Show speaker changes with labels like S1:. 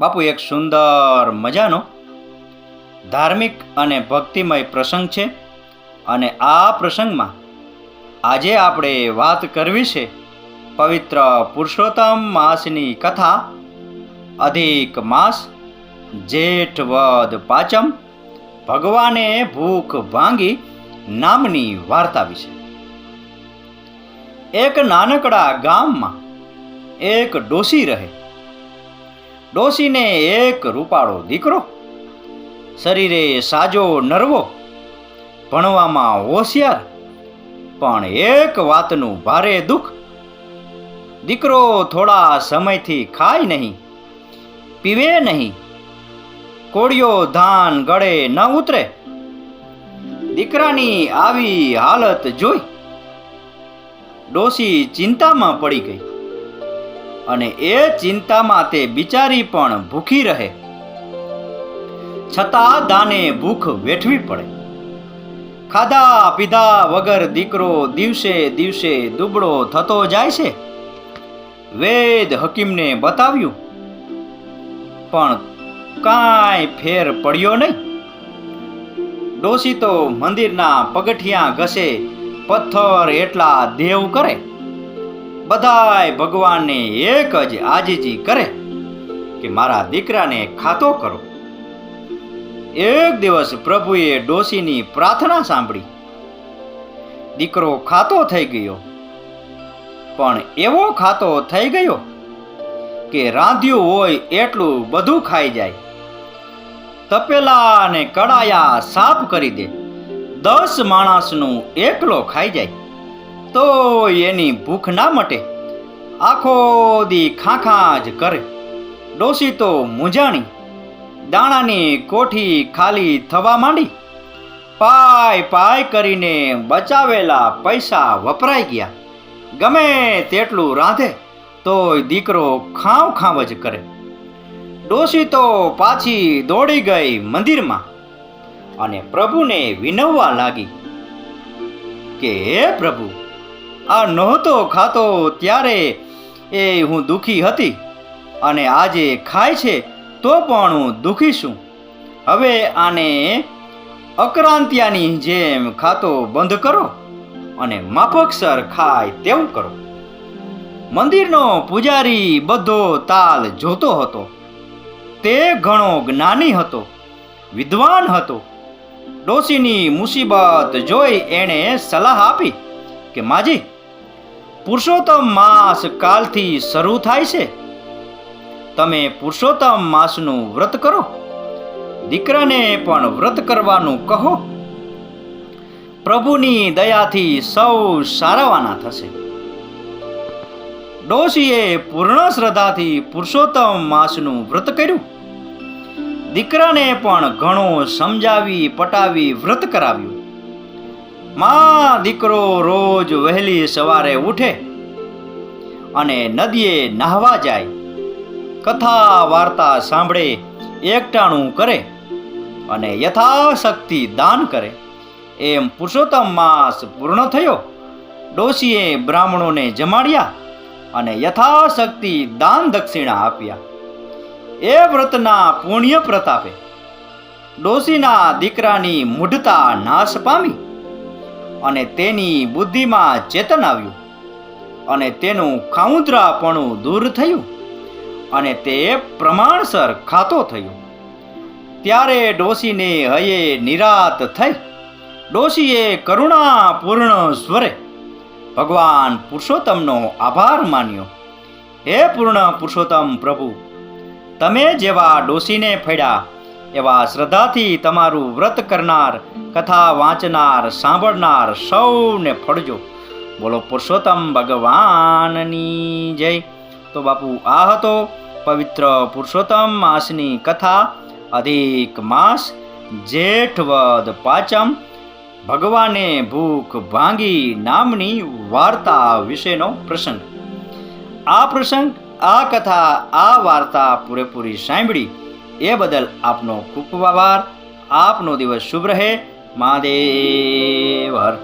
S1: બાપુ એક સુંદર મજાનો ધાર્મિક અને ભક્તિમય પ્રસંગ છે અને આ પ્રસંગમાં આજે આપણે વાત કરવી છે પવિત્ર પુરુષોત્તમ માસની કથા અધિક માસ જેઠ વદ પાંચમ ભગવાને ભૂખ ભાંગી નામની વાર્તા વિશે। એક નાનકડા ગામમાં એક ડોશી રહે। ડોશીને એક રૂપાળો દીકરો, શરીરે સાજો નરવો, ભણવામાં હોશિયાર, પણ એક વાતનું ભારે દુઃખ। દીકરો થોડા સમયથી ખાય નહીં, પીવે નહીં, કોળિયો ધાન ગળે ન ઉતરે। દીકરાની આવી હાલત જોઈ ડોશી ચિંતામાં પડી ગઈ અને એ ચિંતામાં તે બિચારી પણ ભૂખી રહે, છતાં દાને ભૂખ વેઠવી પડે। ખાધા પીધા વગર દીકરો દિવસે દિવસે દુબળો થતો જાય છે। વેદ હકીમને બતાવ્યું પણ કાંઈ ફેર પડ્યો નહીં। ડોશી તો મંદિરના પગથિયાં ઘસે, પથ્થર એટલા દેવ કરે, બધાય ભગવાનને એક જ આજીજી કરે કે મારા દીકરાને ખાતો કરો। એક દિવસ પ્રભુએ ડોશીની પ્રાર્થના સાંભળી, દીકરો ખાતો થઈ ગયો, પણ એવો ખાતો થઈ ગયો કે રાંધ્યું હોય એટલું બધું ખાઈ જાય, તપેલા અને કડાયા સાફ કરી દે, 10 માણસનું એકલો ખાઈ જાય તો એની ભૂખ ના મટે, આખો દી ખાખા જ કરે। ડોશી તો મૂંઝાણી, દાણાની કોઠી ખાલી થવા માંડી, પાય પાય કરીને બચાવેલા પૈસા વપરાઈ ગયા। ગમે તેટલું રાંધે તોય દીકરો ખાવ ખાવ જ કરે। ડોશી તો પાછી દોડી ગઈ મંદિરમાં અને પ્રભુને વિનવવા લાગી કે હે પ્રભુ, આ નહોતો ખાતો ત્યારે એ હું દુઃખી હતી અને આજે ખાય છે તો પણ હું દુઃખી છું। હવે આને અક્રાંતિયાની જેમ ખાતો બંધ કરો અને માફકસર ખાય તેવું કરો। મંદિરનો પૂજારી બધો તાલ જોતો હતો। તે ઘણો જ્ઞાની હતો, વિદ્વાન હતો। ડોશીની મુસીબત જોઈ એણે સલાહ આપી કે માજી, પુરુષોત્તમ માસ કાલથી શરૂ થાય છે, તમે પુરુષોત્તમ માસનું વ્રત કરો, દીકરાને પણ વ્રત કરવાનું કહો, પ્રભુની દયાથી સૌ સારાવાના થશે। ડોશીએ પૂર્ણ શ્રદ્ધાથી પુરુષોત્તમ માસનું વ્રત કર્યું। દીકરાને પણ ઘણો સમજાવી પટાવી વ્રત કરાવ્યું। દીકરો રોજ વહેલી સવારે ઉઠે અને નદીએ નાહવા જાય, કથા વાર્તા સાંભળે, એકટાણું કરે અને યથાશક્તિ દાન કરે। એમ પુરુષોત્તમ માસ પૂર્ણ થયો। ડોશીએ બ્રાહ્મણોને જમાડ્યા અને યથાશક્તિ દાન દક્ષિણા આપ્યા। એ વ્રતના પુણ્ય પ્રતાપે ડોશીના દીકરાની મૂઢતા નાશ પામી અને તેની બુદ્ધિમાં ચેતન આવ્યું અને તેનું ખાઉંદરાપણું દૂર થયું અને તે પ્રમાણસર ખાતો થયો। ત્યારે ડોશીને હયે નિરાત થઈ ડોશીએ કરુણાપૂર્ણ સ્વરે ભગવાન પુરુષોત્તમનો આભાર માન્યો। હે પૂર્ણ પુરુષોત્તમ પ્રભુ, તમે જેવા ડોશીને ફળ્યા એવા શ્રદ્ધાથી તમારું વ્રત કરનાર, કથા વાંચનાર, સાંભળનાર સૌને ફળજો। બોલો પુરુષોત્તમ ભગવાનની જય। તો બાપુ આ હતો પવિત્ર પુરુષોત્તમ માસની કથા અધિક માસ જેઠ વદ પાંચમ ભગવાને ભૂખ ભાંગી નામની વાર્તા વિશેનો પ્રસંગ। આ પ્રસંગ, આ કથા, આ વાર્તા પૂરેપૂરી સાંભળી એ બદલ આપનો ખૂબ આભાર। આપનો દિવસ શુભ રહે। મહાદેવ હર।